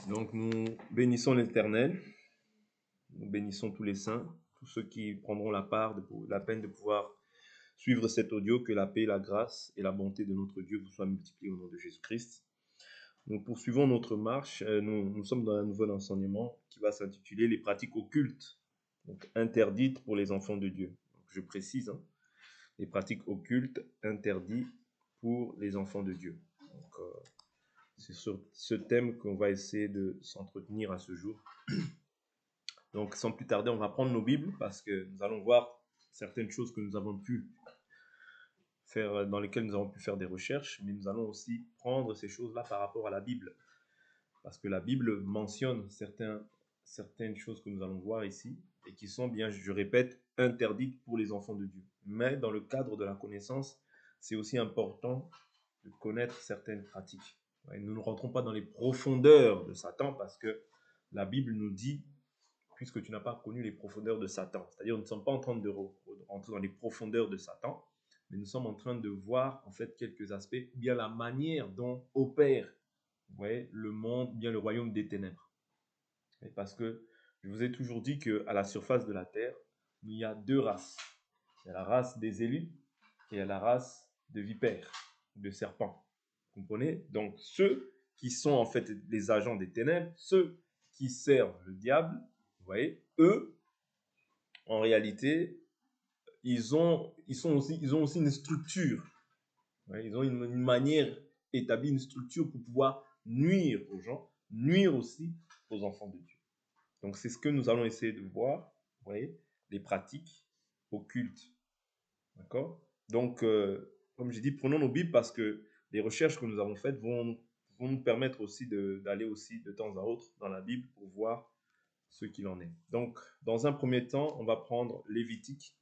Donc nous bénissons l'Éternel, nous bénissons tous les saints, tous ceux qui prendront la peine de pouvoir suivre cet audio, que la paix, la grâce et la bonté de notre Dieu vous soient multipliées au nom de Jésus-Christ. Nous poursuivons notre marche, nous sommes dans un nouvel enseignement qui va s'intituler les pratiques occultes, donc interdites pour les enfants de Dieu. Donc, je précise, les pratiques occultes interdites pour les enfants de Dieu. Donc, c'est sur ce thème qu'on va essayer de s'entretenir à ce jour. Donc, sans plus tarder, on va prendre nos Bibles parce que nous allons voir certaines choses que nous avons pu faire, dans lesquelles nous avons pu faire des recherches, mais nous allons aussi prendre ces choses-là par rapport à la Bible. Parce que la Bible mentionne certaines choses que nous allons voir ici et qui sont bien, je répète, interdites pour les enfants de Dieu. Mais dans le cadre de la connaissance, c'est aussi important de connaître certaines pratiques. Nous ne rentrons pas dans les profondeurs de Satan parce que la Bible nous dit, puisque tu n'as pas connu les profondeurs de Satan, c'est-à-dire nous ne sommes pas en train de rentrer dans les profondeurs de Satan, mais nous sommes en train de voir en fait quelques aspects, ou bien la manière dont opère le monde, bien le royaume des ténèbres. Et parce que je vous ai toujours dit qu'à la surface de la terre, il y a deux races. Il y a la race des élus et il y a la race de vipères, de serpents. Vous comprenez? Donc ceux qui sont en fait les agents des ténèbres, ceux qui servent le diable, vous voyez, eux, en réalité, ils ont aussi une structure. Ils ont une manière établie, une structure pour pouvoir nuire aux gens, nuire aussi aux enfants de Dieu. Donc c'est ce que nous allons essayer de voir, vous voyez, les pratiques occultes. D'accord? Donc, comme j'ai dit, prenons nos Bibles parce que les recherches que nous avons faites vont nous permettre aussi d'aller aussi de temps à autre dans la Bible pour voir ce qu'il en est. Donc, dans un premier temps, on va prendre Lévitique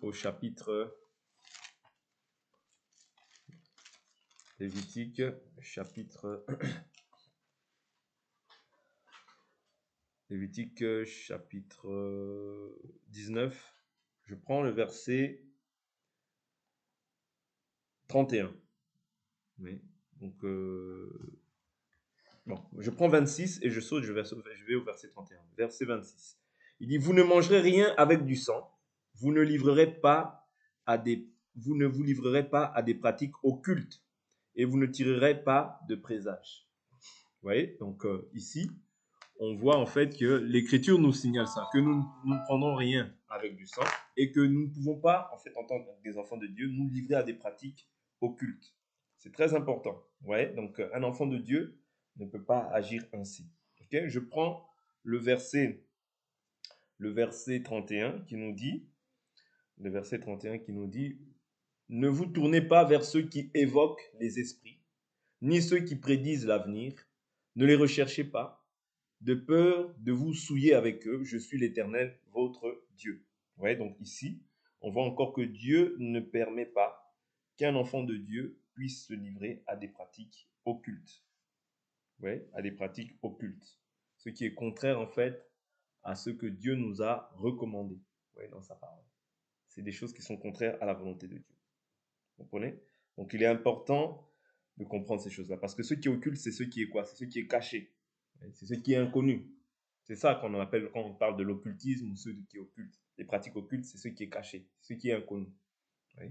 au chapitre Lévitique, chapitre 19. Je prends le verset 31. Oui. Donc, je prends 26 et je saute, je vais au verset 31. Verset 26. Il dit, vous ne mangerez rien avec du sang, vous ne vous livrerez pas à des pratiques occultes et vous ne tirerez pas de présages. Vous voyez? Donc, ici, on voit en fait que l'Écriture nous signale ça, que nous ne prendrons rien avec du sang et que nous ne pouvons pas, en fait, en tant que des enfants de Dieu, nous livrer à des pratiques occultes. C'est très important. Ouais, donc un enfant de Dieu ne peut pas agir ainsi. Okay? Je prends le verset 31 qui nous dit, ne vous tournez pas vers ceux qui évoquent les esprits, ni ceux qui prédisent l'avenir, ne les recherchez pas, de peur de vous souiller avec eux, je suis l'Éternel, votre Dieu. Ouais, donc ici, on voit encore que Dieu ne permet pas qu'un enfant de Dieu puisse se livrer à des pratiques occultes. Ouais, à des pratiques occultes. Ce qui est contraire en fait à ce que Dieu nous a recommandé, ouais, dans sa parole. C'est des choses qui sont contraires à la volonté de Dieu. Vous comprenez? Donc il est important de comprendre ces choses-là. Parce que ce qui est occulte, c'est ce qui est quoi? C'est ce qui est caché. C'est ce qui est inconnu. C'est ça qu'on appelle, quand on parle de l'occultisme ou ce qui est occulte. Les pratiques occultes, c'est ce qui est caché, ce qui est inconnu. Oui.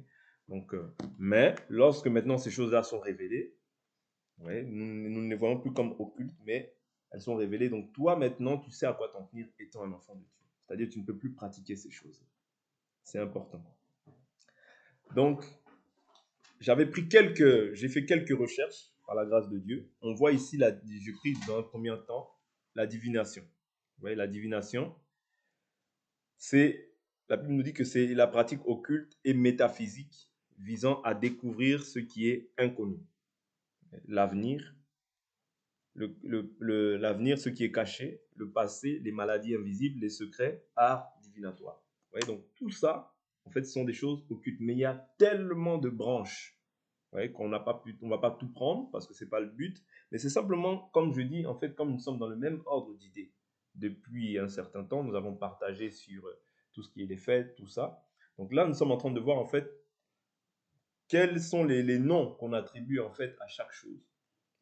Donc, mais lorsque maintenant ces choses-là sont révélées, oui, nous ne les voyons plus comme occultes, mais elles sont révélées. Donc toi maintenant, tu sais à quoi t'en tenir étant un enfant de Dieu. C'est-à-dire que tu ne peux plus pratiquer ces choses. C'est important. Donc, j'ai fait quelques recherches par la grâce de Dieu. On voit ici, j'ai pris dans un premier temps la divination. Vous voyez, la divination, la Bible nous dit que c'est la pratique occulte et métaphysique visant à découvrir ce qui est inconnu. L'avenir, l'avenir, ce qui est caché, le passé, les maladies invisibles, les secrets, art divinatoire. Vous voyez, donc tout ça, en fait, ce sont des choses occultes. Mais il y a tellement de branches, qu'on n'a pas pu, on va pas tout prendre parce que c'est pas le but. Mais c'est simplement, comme je dis, en fait, comme nous sommes dans le même ordre d'idées depuis un certain temps, nous avons partagé sur tout ce qui est les fêtes, tout ça. Donc là, nous sommes en train de voir en fait quels sont les noms qu'on attribue en fait à chaque chose.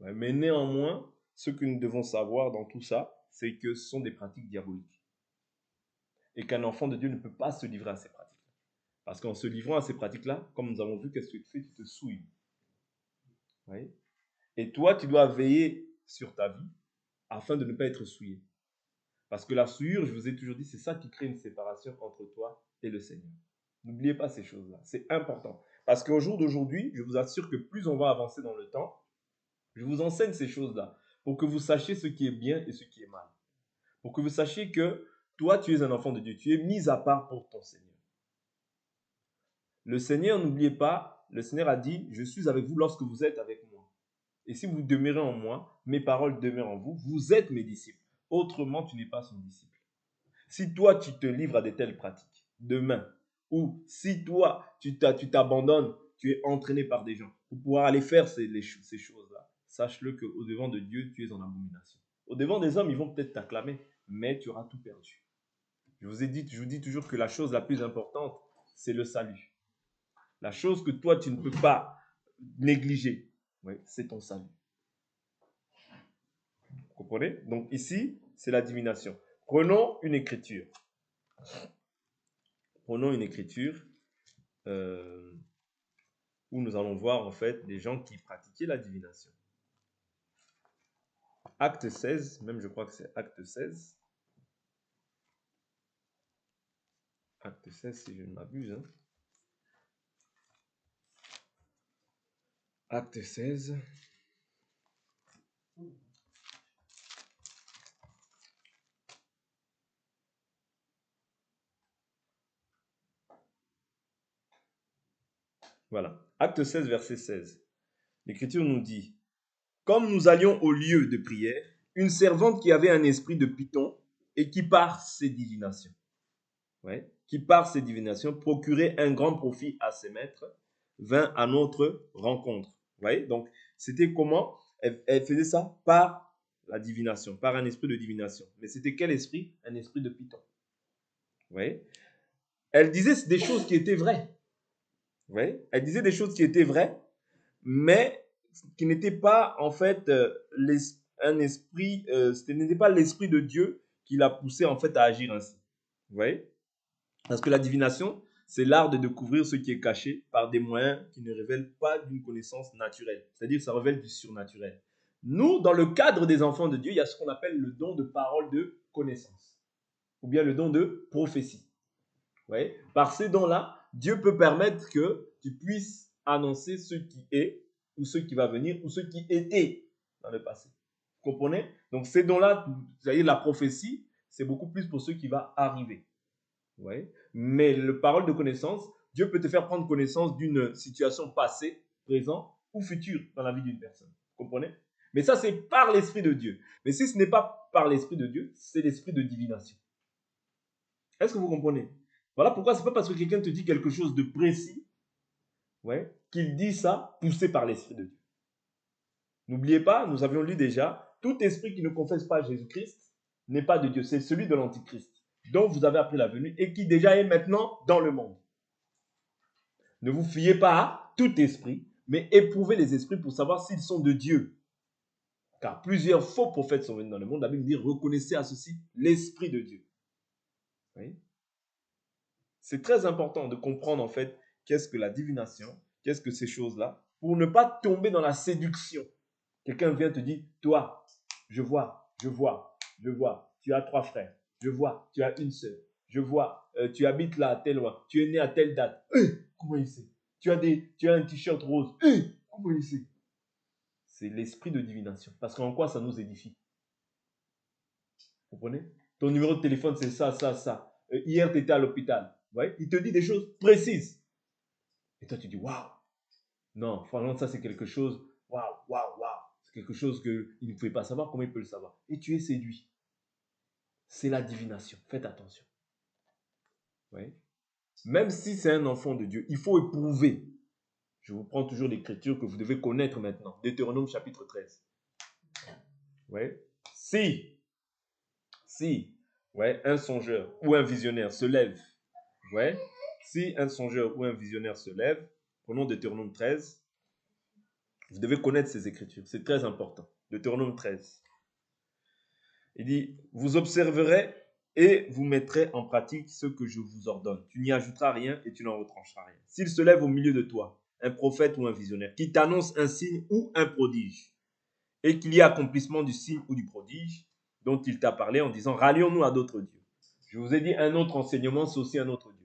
Ouais, mais néanmoins, ce que nous devons savoir dans tout ça, c'est que ce sont des pratiques diaboliques. Et qu'un enfant de Dieu ne peut pas se livrer à ces pratiques. Parce qu'en se livrant à ces pratiques-là, comme nous avons vu, qu'est-ce que tu fais? Tu te souilles. Oui. Et toi, tu dois veiller sur ta vie afin de ne pas être souillé. Parce que la souillure, je vous ai toujours dit, c'est ça qui crée une séparation entre toi et le Seigneur. N'oubliez pas ces choses-là, c'est important. Parce qu'au jour d'aujourd'hui, je vous assure que plus on va avancer dans le temps, je vous enseigne ces choses-là pour que vous sachiez ce qui est bien et ce qui est mal. Pour que vous sachiez que toi, tu es un enfant de Dieu, tu es mis à part pour ton Seigneur. Le Seigneur, n'oubliez pas, le Seigneur a dit, je suis avec vous lorsque vous êtes avec moi. Et si vous demeurez en moi, mes paroles demeurent en vous, vous êtes mes disciples. Autrement, tu n'es pas son disciple. Si toi, tu te livres à de telles pratiques, demain, ou si toi, tu t'abandonnes, tu es entraîné par des gens pour pouvoir aller faire ces choses-là, sache-le qu'au devant de Dieu, tu es en abomination. Au devant des hommes, ils vont peut-être t'acclamer, mais tu auras tout perdu. Je vous dis toujours que la chose la plus importante, c'est le salut. La chose que toi, tu ne peux pas négliger, oui, c'est ton salut. Vous comprenez? Donc ici, c'est la divination. Prenons une écriture. Prenons une écriture où nous allons voir en fait des gens qui pratiquaient la divination. Acte 16, même je crois que c'est Acte 16. Acte 16 si je ne m'abuse. Hein. Acte 16. Voilà. Acte 16, verset 16. L'Écriture nous dit, comme nous allions au lieu de prière, une servante qui avait un esprit de python et qui par ses divinations, procurait un grand profit à ses maîtres, vint à notre rencontre. Donc, c'était comment elle faisait ça par la divination, par un esprit de divination. Mais c'était quel esprit? Un esprit de python. Elle disait des choses qui étaient vraies. Elle disait des choses qui étaient vraies, mais qui n'étaient pas en fait un esprit, ce n'était pas l'esprit de Dieu qui l'a poussé en fait à agir ainsi. Vous voyez? Parce que la divination, c'est l'art de découvrir ce qui est caché par des moyens qui ne révèlent pas d'une connaissance naturelle. C'est-à-dire que ça révèle du surnaturel. Nous, dans le cadre des enfants de Dieu, il y a ce qu'on appelle le don de parole de connaissance. Ou bien le don de prophétie. Ouais. Par ces dons-là, Dieu peut permettre que tu puisses annoncer ce qui est, ou ce qui va venir, ou ce qui était dans le passé. Vous comprenez? Donc ces dons-là, c'est-à-dire la prophétie, c'est beaucoup plus pour ce qui va arriver. Ouais. Mais le parole de connaissance, Dieu peut te faire prendre connaissance d'une situation passée, présente ou future dans la vie d'une personne. Vous comprenez? Mais ça, c'est par l'Esprit de Dieu. Mais si ce n'est pas par l'Esprit de Dieu, c'est l'Esprit de divination. Est-ce que vous comprenez? Voilà pourquoi ce n'est pas parce que quelqu'un te dit quelque chose de précis qu'il dit ça poussé par l'Esprit de Dieu. N'oubliez pas, nous avions lu déjà, tout esprit qui ne confesse pas Jésus-Christ n'est pas de Dieu, c'est celui de l'Antichrist, dont vous avez appris la venue et qui déjà est maintenant dans le monde. Ne vous fiez pas à tout esprit, mais éprouvez les esprits pour savoir s'ils sont de Dieu. Car plusieurs faux prophètes sont venus dans le monde. La Bible dit, reconnaissez à ceci l'Esprit de Dieu. Oui. C'est très important de comprendre en fait qu'est-ce que la divination, qu'est-ce que ces choses-là, pour ne pas tomber dans la séduction. Quelqu'un vient te dire, toi, je vois, tu as 3 frères, je vois, tu as une sœur, je vois, tu habites là à tel endroit, tu es né à telle date. Comment il sait? Tu as un t-shirt rose. Comment il sait? C'est l'esprit de divination. Parce qu'en quoi ça nous édifie? Vous comprenez? Ton numéro de téléphone, c'est ça, ça, ça. Hier, tu étais à l'hôpital. Ouais? Il te dit des choses précises. Et toi, tu dis, waouh! Non, franchement, ça, c'est quelque chose, waouh, waouh, waouh. C'est quelque chose qu'il ne pouvait pas savoir. Comment il peut le savoir? Et tu es séduit. C'est la divination. Faites attention. Ouais? Même si c'est un enfant de Dieu, il faut éprouver. Je vous prends toujours l'écriture que vous devez connaître maintenant. Deutéronome chapitre 13. Ouais? Si un songeur ou un visionnaire se lève, si un songeur ou un visionnaire se lève, Prenons Deutéronome 13. Vous devez connaître ces écritures. C'est très important. Deutéronome 13. Il dit, vous observerez et vous mettrez en pratique ce que je vous ordonne. Tu n'y ajouteras rien et tu n'en retrancheras rien. S'il se lève au milieu de toi, un prophète ou un visionnaire, qui t'annonce un signe ou un prodige, et qu'il y ait accomplissement du signe ou du prodige dont il t'a parlé en disant, rallions-nous à d'autres dieux. Je vous ai dit, un autre enseignement, c'est aussi un autre Dieu.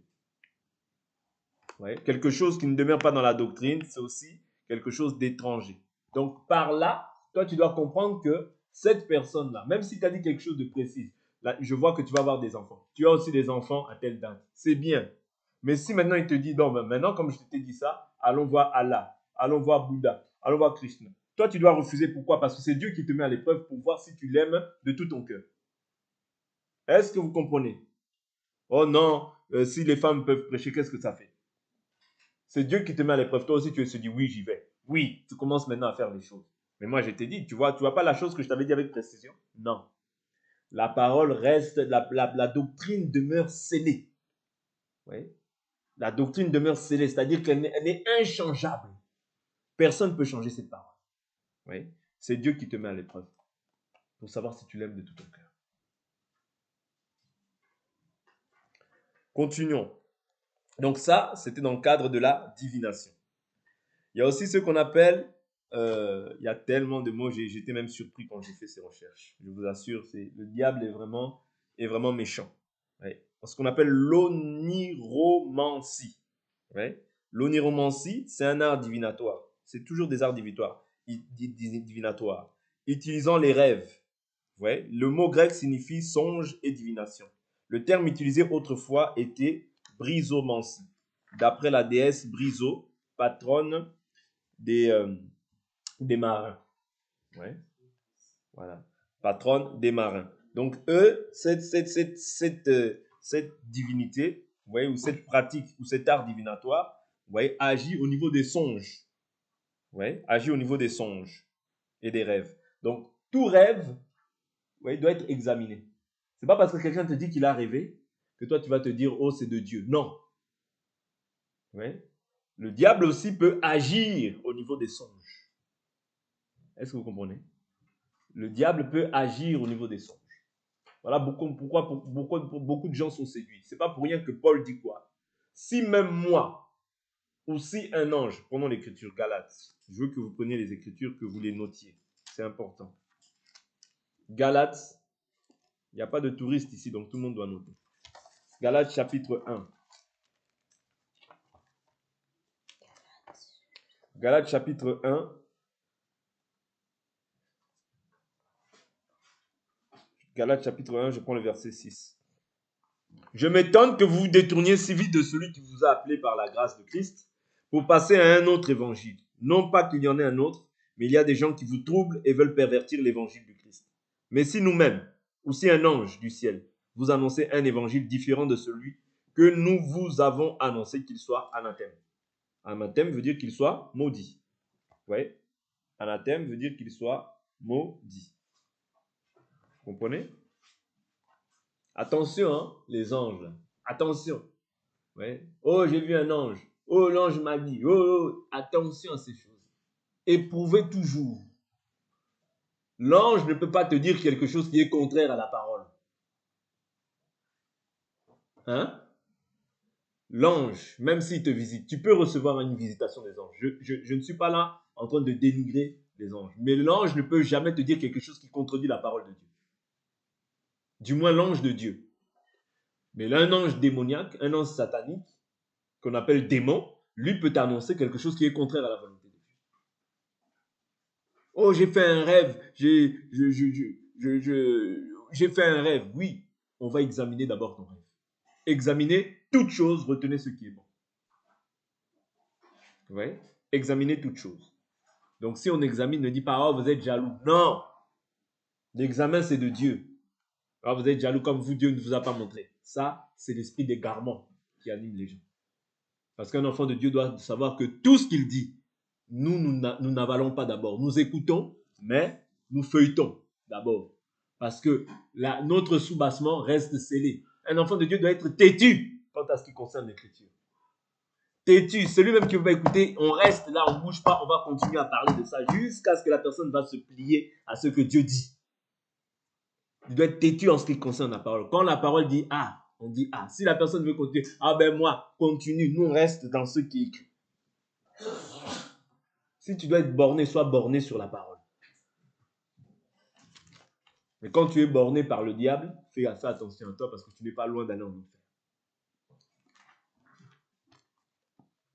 Ouais. Quelque chose qui ne demeure pas dans la doctrine, c'est aussi quelque chose d'étranger. Donc, par là, toi, tu dois comprendre que cette personne-là, même si tu as dit quelque chose de précis, là, je vois que tu vas avoir des enfants. Tu as aussi des enfants à telle date. C'est bien. Mais si maintenant il te dit, non, maintenant, comme je t'ai dit ça, allons voir Allah, allons voir Bouddha, allons voir Krishna. Toi, tu dois refuser. Pourquoi? Parce que c'est Dieu qui te met à l'épreuve pour voir si tu l'aimes de tout ton cœur. Est-ce que vous comprenez? Oh non, si les femmes peuvent prêcher, qu'est-ce que ça fait? C'est Dieu qui te met à l'épreuve. Toi aussi, tu te dis, oui, j'y vais. Oui, tu commences maintenant à faire les choses. Mais moi, je t'ai dit, tu vois pas la chose que je t'avais dit avec précision? Non. La parole reste, la doctrine demeure scellée. Oui. La doctrine demeure scellée, c'est-à-dire qu'elle est inchangeable. Personne ne peut changer cette parole. Oui. C'est Dieu qui te met à l'épreuve pour savoir si tu l'aimes de tout ton cœur. Continuons. Donc ça, c'était dans le cadre de la divination. Il y a aussi ce qu'on appelle, il y a tellement de mots, j'étais même surpris quand j'ai fait ces recherches. Je vous assure, le diable est vraiment méchant. Ouais. Ce qu'on appelle l'oniromancie. Ouais. L'oniromancie, c'est un art divinatoire. C'est toujours des arts divinatoires. Utilisant les rêves. Ouais. Le mot grec signifie songe et divination. Le terme utilisé autrefois était brisomancie, d'après la déesse Briso, patronne des marins. Ouais. Voilà. Patronne des marins. Donc, eux, cette divinité, vous voyez, ou cette pratique, ou cet art divinatoire, vous voyez, agit au niveau des songes. Vous voyez, agit au niveau des songes et des rêves. Donc, tout rêve, vous voyez, doit être examiné. C'est pas parce que quelqu'un te dit qu'il a rêvé que toi, tu vas te dire, oh, c'est de Dieu. Non. Vous voyez? Le diable aussi peut agir au niveau des songes. Est-ce que vous comprenez? Le diable peut agir au niveau des songes. Voilà pourquoi beaucoup de gens sont séduits. Ce n'est pas pour rien que Paul dit quoi? Si même moi, ou si un ange, prenons l'écriture Galates, je veux que vous preniez les écritures, que vous les notiez. C'est important. Galates, il n'y a pas de touristes ici, donc tout le monde doit noter. Galates chapitre 1. Galates chapitre 1. Galates chapitre 1, je prends le verset 6. Je m'étonne que vous vous détourniez si vite de celui qui vous a appelé par la grâce de Christ pour passer à un autre évangile. Non pas qu'il y en ait un autre, mais il y a des gens qui vous troublent et veulent pervertir l'évangile du Christ. Mais si nous-mêmes, ou si un ange du ciel, vous annonçait un évangile différent de celui que nous vous avons annoncé, qu'il soit anathème. Anathème veut dire qu'il soit maudit. Oui. Anathème veut dire qu'il soit maudit. Vous comprenez? Attention, hein, les anges. Attention. Ouais. Oh, j'ai vu un ange. Oh, l'ange m'a dit. Oh, attention à ces choses. Éprouvez toujours. L'ange ne peut pas te dire quelque chose qui est contraire à la parole. Hein? L'ange, même s'il te visite, tu peux recevoir une visitation des anges. Je ne suis pas là en train de dénigrer les anges. Mais l'ange ne peut jamais te dire quelque chose qui contredit la parole de Dieu. Du moins l'ange de Dieu. Mais là, un ange démoniaque, un ange satanique, qu'on appelle démon, lui peut t'annoncer quelque chose qui est contraire à la volonté de Dieu. Oh, j'ai fait un rêve, j'ai fait un rêve. Oui, on va examiner d'abord ton rêve. Examinez toute chose, retenez ce qui est bon. Oui, examinez toute chose. Donc si on examine, ne dit pas, oh, vous êtes jaloux. Non, l'examen c'est de Dieu. Oh, vous êtes jaloux comme vous, Dieu ne vous a pas montré. Ça, c'est l'esprit d'égarement qui anime les gens. Parce qu'un enfant de Dieu doit savoir que tout ce qu'il dit, nous n'avalons pas d'abord. Nous écoutons, mais nous feuilletons d'abord. Parce que notre soubassement reste scellé. Un enfant de Dieu doit être têtu quant à ce qui concerne l'écriture. têtu, celui-même qui va écouter, on reste là, on ne bouge pas, on va continuer à parler de ça jusqu'à ce que la personne va se plier à ce que Dieu dit. Il doit être têtu en ce qui concerne la parole. Quand la parole dit A, on dit A. Si la personne veut continuer, ah ben moi, continue, nous on reste dans ce qui est écrit. Si tu dois être borné, sois borné sur la parole. Mais quand tu es borné par le diable, fais attention à toi parce que tu n'es pas loin d'aller en enfer.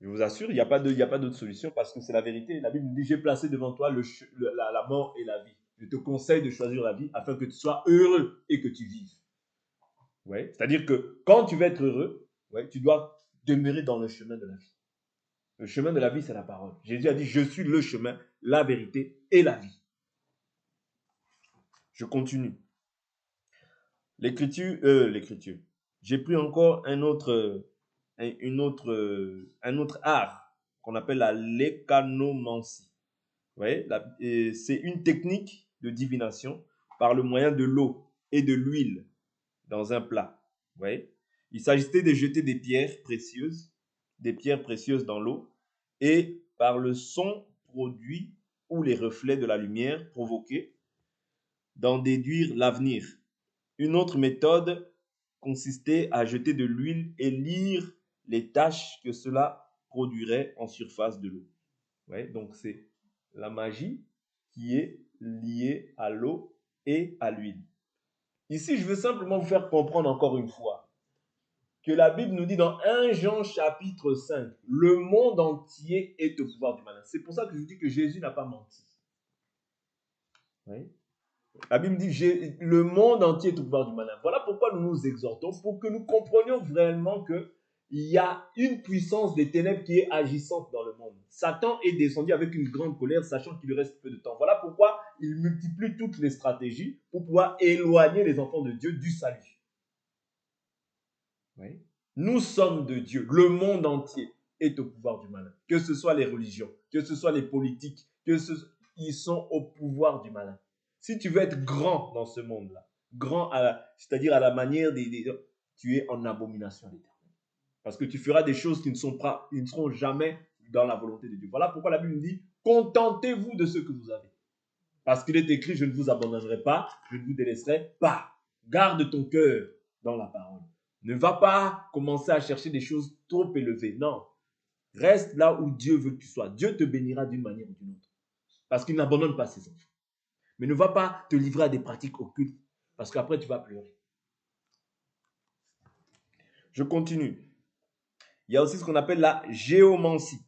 Je vous assure, il n'y a pas d'autre solution parce que c'est la vérité. La Bible dit, j'ai placé devant toi la mort et la vie. Je te conseille de choisir la vie afin que tu sois heureux et que tu vives. Ouais. C'est-à-dire que quand tu veux être heureux, ouais, tu dois demeurer dans le chemin de la vie. Le chemin de la vie, c'est la parole. Jésus a dit, je suis le chemin, la vérité et la vie. Je continue. L'écriture. J'ai pris encore un autre art qu'on appelle la lécanomancie. Vous voyez, c'est une technique de divination par le moyen de l'eau et de l'huile dans un plat. Vous voyez, il s'agissait de jeter des pierres précieuses dans l'eau et par le son produit ou les reflets de la lumière provoqués d'en déduire l'avenir. Une autre méthode consistait à jeter de l'huile et lire les taches que cela produirait en surface de l'eau. Ouais, donc c'est la magie qui est liée à l'eau et à l'huile. Ici, je veux simplement vous faire comprendre encore une fois que la Bible nous dit dans 1 Jean chapitre 5, le monde entier est au pouvoir du malin. C'est pour ça que je vous dis que Jésus n'a pas menti. Oui. La Bible dit le monde entier est au pouvoir du malin. Voilà pourquoi nous nous exhortons, pour que nous comprenions réellement qu'il y a une puissance des ténèbres qui est agissante dans le monde. Satan est descendu avec une grande colère, sachant qu'il lui reste peu de temps. Voilà pourquoi il multiplie toutes les stratégies pour pouvoir éloigner les enfants de Dieu du salut. Oui. Nous sommes de Dieu. Le monde entier est au pouvoir du malin. Que ce soit les religions, que ce soit les politiques, ils sont au pouvoir du malin. Si tu veux être grand dans ce monde-là, grand, c'est-à-dire à la manière tu es en abomination à l'Éternel. Parce que tu feras des choses qui ne seront jamais dans la volonté de Dieu. Voilà pourquoi la Bible nous dit, contentez-vous de ce que vous avez. Parce qu'il est écrit, je ne vous abandonnerai pas, je ne vous délaisserai pas. Garde ton cœur dans la parole. Ne va pas commencer à chercher des choses trop élevées. Non. Reste là où Dieu veut que tu sois. Dieu te bénira d'une manière ou d'une autre. Parce qu'il n'abandonne pas ses enfants. Mais ne va pas te livrer à des pratiques occultes. Parce qu'après, tu vas pleurer. Je continue. Il y a aussi ce qu'on appelle la géomancie.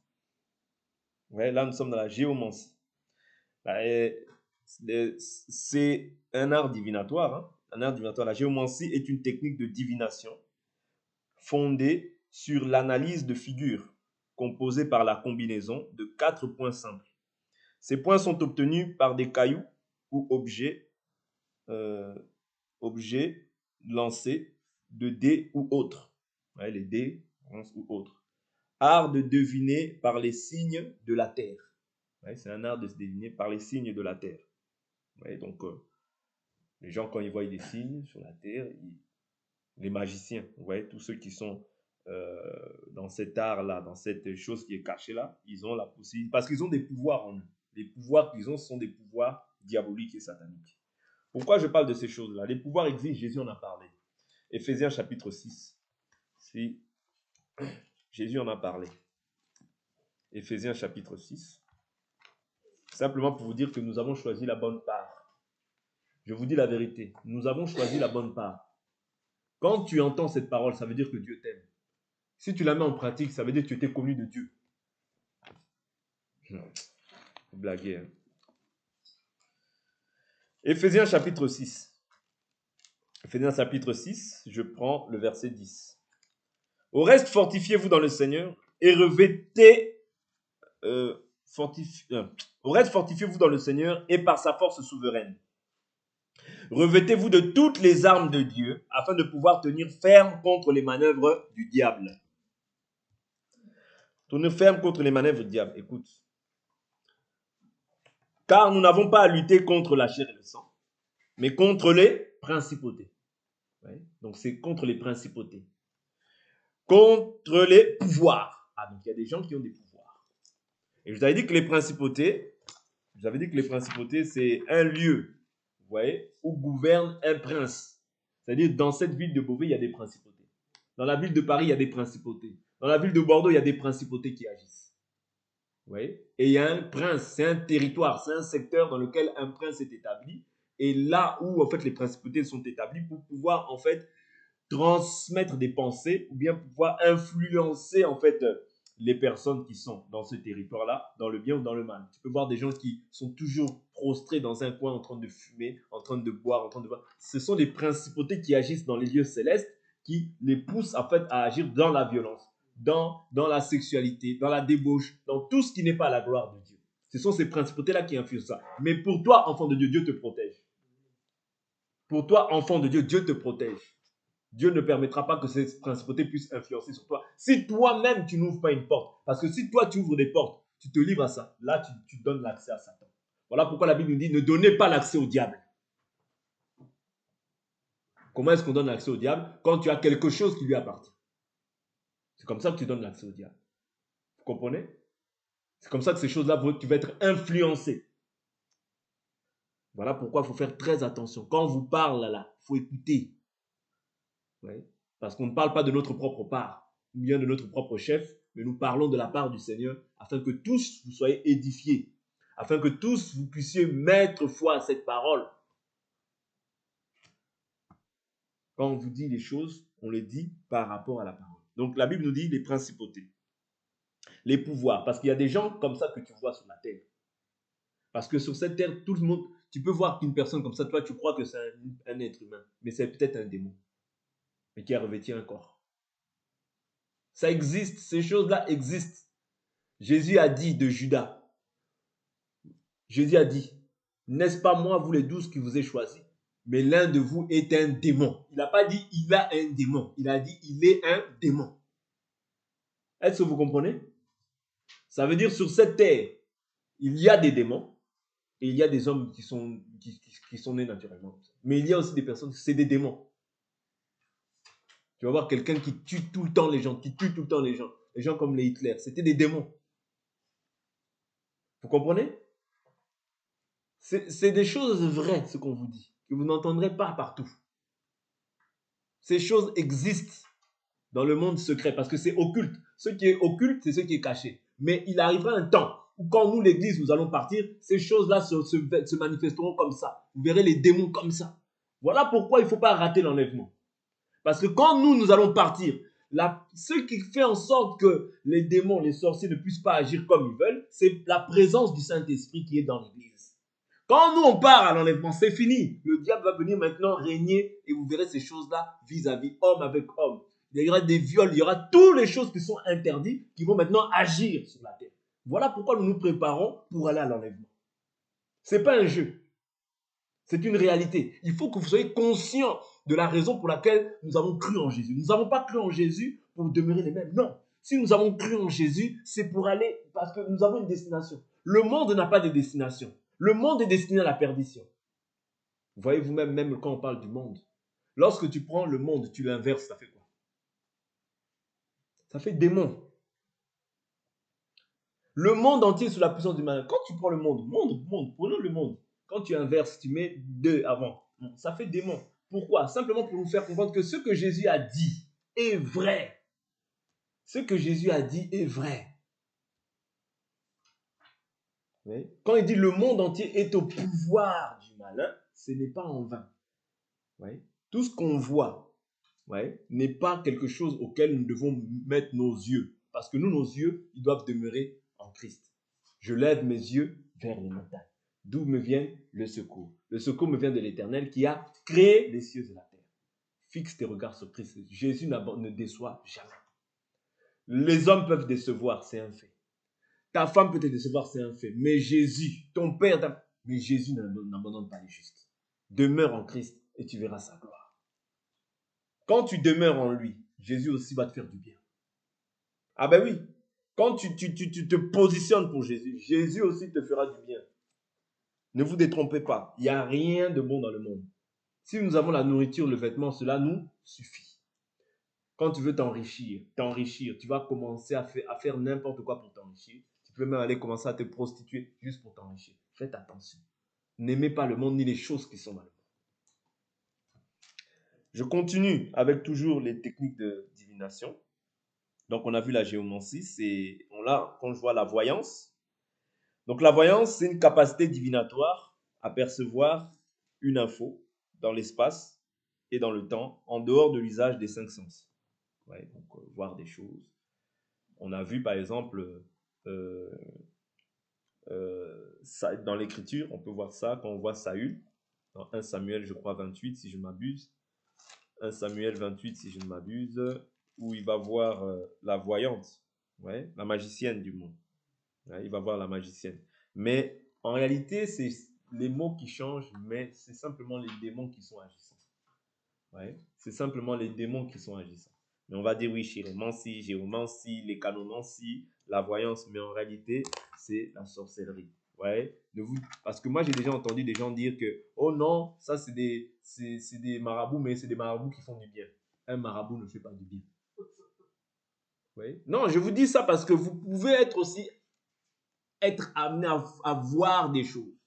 Ouais, là, nous sommes dans la géomancie. C'est un art divinatoire. Hein? Un art divinatoire. La géomancie est une technique de divination fondée sur l'analyse de figures composées par la combinaison de 4 points simples. Ces points sont obtenus par des cailloux ou objets lancés de dés ou autres. Ouais, les dés ou autres. Art de deviner par les signes de la terre. Ouais, c'est un art de se deviner par les signes de la terre. Ouais, donc, les gens, quand ils voient des signes sur la terre, les magiciens, vous voyez, tous ceux qui sont dans cet art-là, dans cette chose qui est cachée là, ils ont la possibilité, parce qu'ils ont des pouvoirs en eux. Les pouvoirs qu'ils ont sont des pouvoirs diaboliques et sataniques. Pourquoi je parle de ces choses-là? Les pouvoirs existent, Jésus en a parlé. Éphésiens chapitre 6. Si Jésus en a parlé. Éphésiens chapitre 6. Simplement pour vous dire que nous avons choisi la bonne part. Je vous dis la vérité, nous avons choisi la bonne part. Quand tu entends cette parole, ça veut dire que Dieu t'aime. Si tu la mets en pratique, ça veut dire que tu étais connu de Dieu. Blaguez. Hein? Éphésiens chapitre 6. Éphésiens chapitre 6, je prends le verset 10. Au reste, fortifiez-vous dans le Seigneur et revêtez... au reste, fortifiez-vous dans le Seigneur et par sa force souveraine. Revêtez-vous de toutes les armes de Dieu afin de pouvoir tenir ferme contre les manœuvres du diable. Tenir ferme contre les manœuvres du diable. Écoute. Car nous n'avons pas à lutter contre la chair et le sang, mais contre les principautés. Ouais. Donc c'est contre les principautés. Contre les pouvoirs. Ah, donc il y a des gens qui ont des pouvoirs. Et je vous avais dit que les principautés, c'est un lieu, vous voyez, où gouverne un prince. C'est-à-dire, dans cette ville de Beauvais, il y a des principautés. Dans la ville de Paris, il y a des principautés. Dans la ville de Bordeaux, il y a des principautés qui agissent. Vous voyez? Et il y a un prince, c'est un territoire, c'est un secteur dans lequel un prince est établi. Et là où, en fait, les principautés sont établies pour pouvoir, en fait, transmettre des pensées ou bien pouvoir influencer, en fait, les personnes qui sont dans ce territoire-là, dans le bien ou dans le mal. Tu peux voir des gens qui sont toujours prostrés dans un coin en train de fumer, en train de boire, en train de boire. Ce sont des principautés qui agissent dans les lieux célestes qui les poussent en fait à agir dans la violence, dans la sexualité, dans la débauche, dans tout ce qui n'est pas la gloire de Dieu. Ce sont ces principautés-là qui influencent ça. Mais pour toi, enfant de Dieu, Dieu te protège. Pour toi, enfant de Dieu, Dieu te protège. Dieu ne permettra pas que ces principautés puissent influencer sur toi. Si toi-même, tu n'ouvres pas une porte, parce que si toi, tu ouvres des portes, tu te livres à ça, là, tu donnes l'accès à Satan. Voilà pourquoi la Bible nous dit, ne donnez pas l'accès au diable. Comment est-ce qu'on donne l'accès au diable? Quand tu as quelque chose qui lui appartient. C'est comme ça que tu donnes l'accès au diable. Vous comprenez? C'est comme ça que ces choses-là, tu vas être influencé. Voilà pourquoi il faut faire très attention. Quand on vous parle là, il faut écouter. Ouais. Parce qu'on ne parle pas de notre propre part, ou bien de notre propre chef, mais nous parlons de la part du Seigneur, afin que tous vous soyez édifiés, afin que tous vous puissiez mettre foi à cette parole. Quand on vous dit les choses, on les dit par rapport à la parole. Donc la Bible nous dit les principautés, les pouvoirs, parce qu'il y a des gens comme ça que tu vois sur la terre. Parce que sur cette terre, tout le monde, tu peux voir qu'une personne comme ça, toi tu crois que c'est un être humain, mais c'est peut-être un démon, mais qui a revêtu un corps. Ça existe, ces choses-là existent. Jésus a dit de Judas, Jésus a dit, n'est-ce pas moi, vous les 12 qui vous ai choisis, mais l'un de vous est un démon. Il n'a pas dit il a un démon, il a dit il est un démon. Est-ce que vous comprenez? Ça veut dire sur cette terre, il y a des démons et il y a des hommes qui sont nés naturellement. Mais il y a aussi des personnes, c'est des démons. Tu vas voir quelqu'un qui tue tout le temps les gens, Les gens comme les Hitler, c'était des démons. Vous comprenez? C'est des choses vraies, ce qu'on vous dit, que vous n'entendrez pas partout. Ces choses existent dans le monde secret parce que c'est occulte. Ce qui est occulte, c'est ce qui est caché. Mais il arrivera un temps où quand nous, l'Église, nous allons partir, ces choses-là se manifesteront comme ça. Vous verrez les démons comme ça. Voilà pourquoi il ne faut pas rater l'enlèvement. Parce que quand nous allons partir, ce qui fait en sorte que les démons, les sorciers ne puissent pas agir comme ils veulent, c'est la présence du Saint-Esprit qui est dans l'Église. Quand nous, on part à l'enlèvement, c'est fini. Le diable va venir maintenant régner et vous verrez ces choses-là vis-à-vis, homme avec homme. Il y aura des viols, il y aura toutes les choses qui sont interdites qui vont maintenant agir sur la terre. Voilà pourquoi nous nous préparons pour aller à l'enlèvement. Ce n'est pas un jeu. C'est une réalité. Il faut que vous soyez conscient de la raison pour laquelle nous avons cru en Jésus. Nous n'avons pas cru en Jésus pour demeurer les mêmes. Non. Si nous avons cru en Jésus, c'est pour aller parce que nous avons une destination. Le monde n'a pas de destination. Le monde est destiné à la perdition. Vous voyez vous-même, même quand on parle du monde, lorsque tu prends le monde, tu l'inverses, ça fait quoi? Ça fait démon. Le monde entier est sous la puissance du mal. Quand tu prends le monde, prenons le monde. Quand tu inverses, tu mets 2 avant. Ça fait démon. Pourquoi? Simplement pour nous faire comprendre que ce que Jésus a dit est vrai. Ce que Jésus a dit est vrai. Oui. Quand il dit le monde entier est au pouvoir du malin, ce n'est pas en vain. Oui. Tout ce qu'on voit n'est pas quelque chose auquel nous devons mettre nos yeux. Parce que nous, nos yeux, ils doivent demeurer en Christ. Je lève mes yeux vers les montagnes. D'où me vient le secours? Le secours me vient de l'Éternel qui a créé les cieux et la terre. Fixe tes regards sur Christ. Jésus ne déçoit jamais. Les hommes peuvent décevoir, c'est un fait. Ta femme peut te décevoir, c'est un fait. Mais Jésus, ton Père, mais Jésus n'abandonne pas les justes. Demeure en Christ et tu verras sa gloire. Quand tu demeures en lui, Jésus aussi va te faire du bien. Ah ben oui, quand tu te positionnes pour Jésus, Jésus aussi te fera du bien. Ne vous détrompez pas, il n'y a rien de bon dans le monde. Si nous avons la nourriture, le vêtement, cela nous suffit. Quand tu veux t'enrichir, tu vas commencer à faire n'importe quoi pour t'enrichir. Tu peux même aller commencer à te prostituer juste pour t'enrichir. Faites attention. N'aimez pas le monde ni les choses qui sont dans le monde. Je continue avec toujours les techniques de divination. Donc, on a vu la géomancie, quand je vois la voyance. Donc, la voyance, c'est une capacité divinatoire à percevoir une info dans l'espace et dans le temps, en dehors de l'usage des 5 sens. Ouais, donc, voir des choses. On a vu, par exemple, dans l'écriture, on peut voir ça quand on voit Saül, dans 1 Samuel, je crois, 28, si je m'abuse. 1 Samuel 28, si je ne m'abuse, où il va voir la voyante, ouais, la magicienne du monde. Ouais, il va voir la magicienne. Mais en réalité, c'est les mots qui changent, mais c'est simplement les démons qui sont agissants. Ouais, c'est simplement les démons qui sont agissants. Mais on va dire oui, chiromancie, géomancie, l'écanomancie, la voyance, mais en réalité, c'est la sorcellerie. Ouais, parce que moi, j'ai déjà entendu des gens dire que, oh non, ça, c'est des marabouts, mais c'est des marabouts qui font du bien. Un marabout ne fait pas du bien. Ouais. Non, je vous dis ça parce que vous pouvez être amené à voir des choses.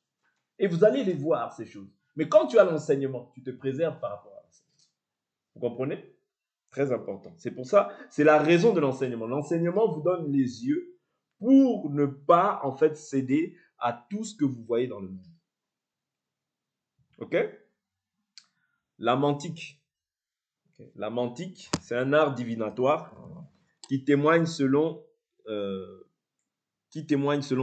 Et vous allez les voir, ces choses. Mais quand tu as l'enseignement, tu te préserves par rapport à l'enseignement. Vous comprenez? Très important. C'est pour ça, c'est la raison de l'enseignement. L'enseignement vous donne les yeux pour ne pas, en fait, céder à tout ce que vous voyez dans le monde. OK? La mantique. Okay. La mantique, c'est un art divinatoire qui témoigne selon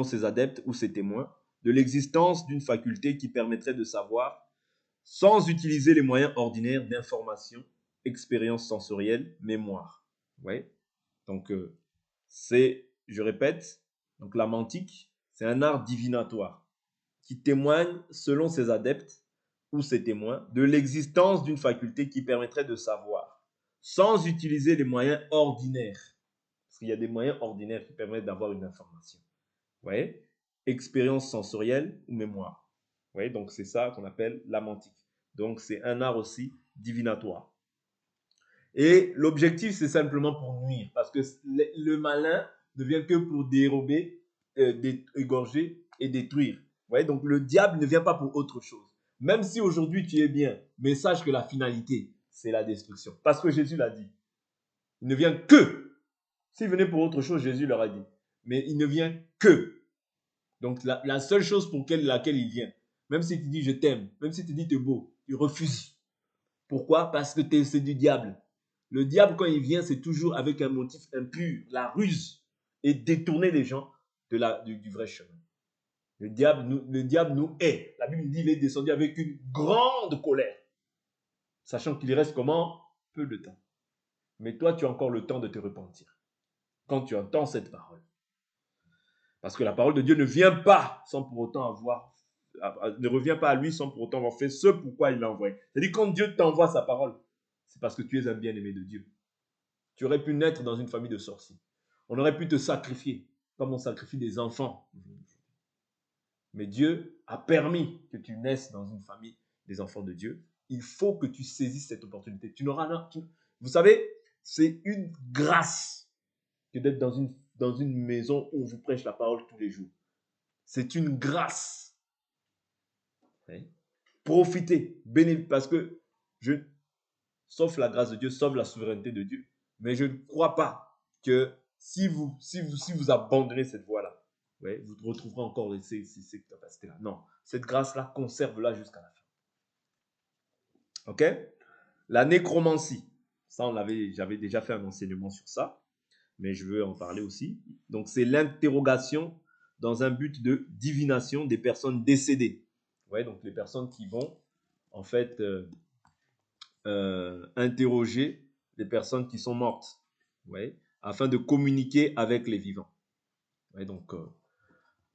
ses adeptes ou ses témoins de l'existence d'une faculté qui permettrait de savoir, sans utiliser les moyens ordinaires d'information, expérience sensorielle, mémoire. Ouais. Donc, je répète, donc la mantique, c'est un art divinatoire qui témoigne, selon ses adeptes ou ses témoins, de l'existence d'une faculté qui permettrait de savoir, sans utiliser les moyens ordinaires. Parce qu'il y a des moyens ordinaires qui permettent d'avoir une information. Vous voyez? Expérience sensorielle ou mémoire. Vous voyez? Donc, c'est ça qu'on appelle la mantique. Donc, c'est un art aussi divinatoire. Et l'objectif, c'est simplement pour nuire. Parce que le malin ne vient que pour dérober, égorger et détruire. Vous voyez? Donc, le diable ne vient pas pour autre chose. Même si aujourd'hui tu es bien, mais sache que la finalité, c'est la destruction. Parce que Jésus l'a dit. Il ne vient que. S'il venait pour autre chose, Jésus leur a dit. Mais il ne vient que. Donc, la seule chose pour laquelle il vient, même si tu dis je t'aime, même si tu dis tu es beau, il refuse. Pourquoi? Parce que c'est du diable. Le diable, quand il vient, c'est toujours avec un motif impur, la ruse, et détourner les gens du vrai chemin. Le diable nous hait. La Bible dit qu'il est descendu avec une grande colère, sachant qu'il reste comment? Peu de temps. Mais toi, tu as encore le temps de te repentir quand tu entends cette parole. Parce que la parole de Dieu ne vient pas sans pour autant ne revient pas à lui sans pour autant avoir fait ce pourquoi il l'a envoyé. C'est-à-dire quand Dieu t'envoie sa parole, c'est parce que tu es un bien-aimé de Dieu. Tu aurais pu naître dans une famille de sorciers. On aurait pu te sacrifier, comme on sacrifie des enfants. Mais Dieu a permis que tu naisses dans une famille des enfants de Dieu. Il faut que tu saisisses cette opportunité. Vous savez, c'est une grâce que d'être dans une maison où on vous prêche la parole tous les jours. C'est une grâce. Oui. Profitez, bénéficiez, parce que sauf la grâce de Dieu, sauf la souveraineté de Dieu, mais je ne crois pas que si vous abandonnez cette voie-là, ouais, vous retrouverez encore ces capacités-là. Non, cette grâce-là, conserve-la jusqu'à la fin. OK? La nécromancie, ça, j'avais déjà fait un enseignement sur ça, mais je veux en parler aussi. Donc, c'est l'interrogation dans un but de divination des personnes décédées. Ouais, donc les personnes qui vont, en fait, interroger les personnes qui sont mortes, ouais, afin de communiquer avec les vivants. Ouais, donc,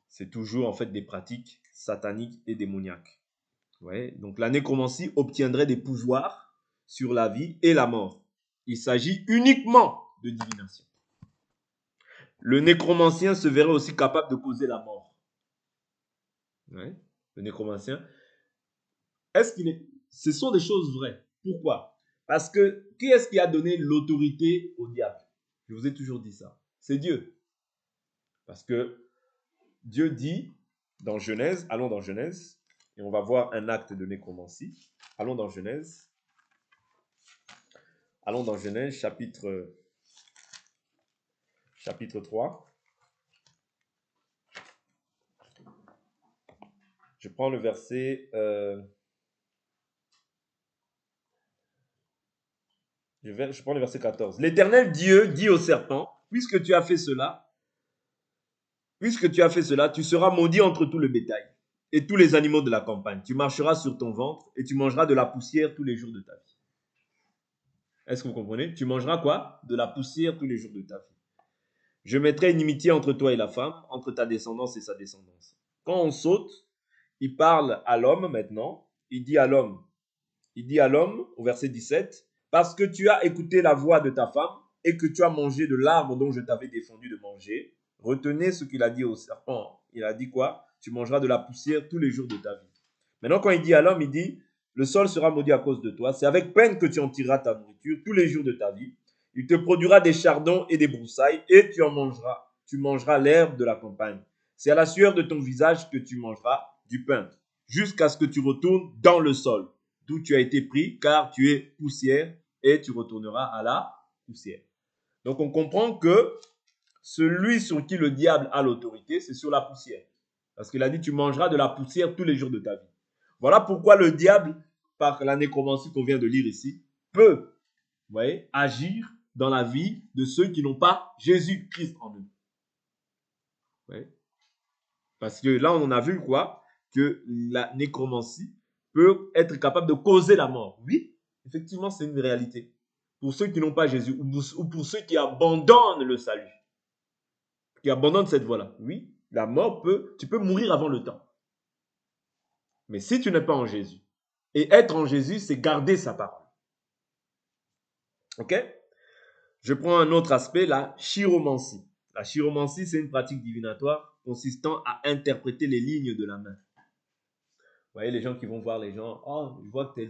c'est toujours en fait des pratiques sataniques et démoniaques. Ouais, donc la nécromancie obtiendrait des pouvoirs sur la vie et la mort. Il s'agit uniquement de divination. Le nécromancien se verrait aussi capable de causer la mort. Ouais, le nécromancien. Ce sont des choses vraies. Pourquoi? Parce que qui est-ce qui a donné l'autorité au diable? Je vous ai toujours dit ça. C'est Dieu. Parce que Dieu dit dans Genèse, allons dans Genèse, et on va voir un acte de nécromancie. Allons dans Genèse. Allons dans Genèse, chapitre 3. Je prends le verset... je prends le verset 14. L'Éternel Dieu dit au serpent, puisque tu as fait cela, tu seras maudit entre tout le bétail et tous les animaux de la campagne. Tu marcheras sur ton ventre et tu mangeras de la poussière tous les jours de ta vie. Est-ce que vous comprenez? Tu mangeras quoi? De la poussière tous les jours de ta vie. Je mettrai inimitié entre toi et la femme, entre ta descendance et sa descendance. Quand on saute, il parle à l'homme maintenant. Il dit à l'homme au verset 17, parce que tu as écouté la voix de ta femme et que tu as mangé de l'arbre dont je t'avais défendu de manger. Retenez ce qu'il a dit au serpent. Il a dit quoi? Tu mangeras de la poussière tous les jours de ta vie. Maintenant, quand il dit à l'homme, il dit, le sol sera maudit à cause de toi. C'est avec peine que tu en tireras ta nourriture tous les jours de ta vie. Il te produira des chardons et des broussailles et tu en mangeras. Tu mangeras l'herbe de la campagne. C'est à la sueur de ton visage que tu mangeras du pain, jusqu'à ce que tu retournes dans le sol, d'où tu as été pris, car tu es poussière et tu retourneras à la poussière. Donc on comprend que celui sur qui le diable a l'autorité, c'est sur la poussière. Parce qu'il a dit, tu mangeras de la poussière tous les jours de ta vie. Voilà pourquoi le diable, par la nécromancie qu'on vient de lire ici, peut, vous voyez, agir dans la vie de ceux qui n'ont pas Jésus-Christ en eux. Vous voyez? Parce que là, on a vu quoi? Que la nécromancie peut être capable de causer la mort. Oui, effectivement, c'est une réalité. Pour ceux qui n'ont pas Jésus ou pour ceux qui abandonnent le salut, qui abandonnent cette voie-là. Oui, la mort tu peux mourir avant le temps. Mais si tu n'es pas en Jésus, et être en Jésus, c'est garder sa parole. Ok? Je prends un autre aspect, la chiromancie. La chiromancie, c'est une pratique divinatoire consistant à interpréter les lignes de la main. Vous voyez les gens qui vont voir les gens, oh, je vois que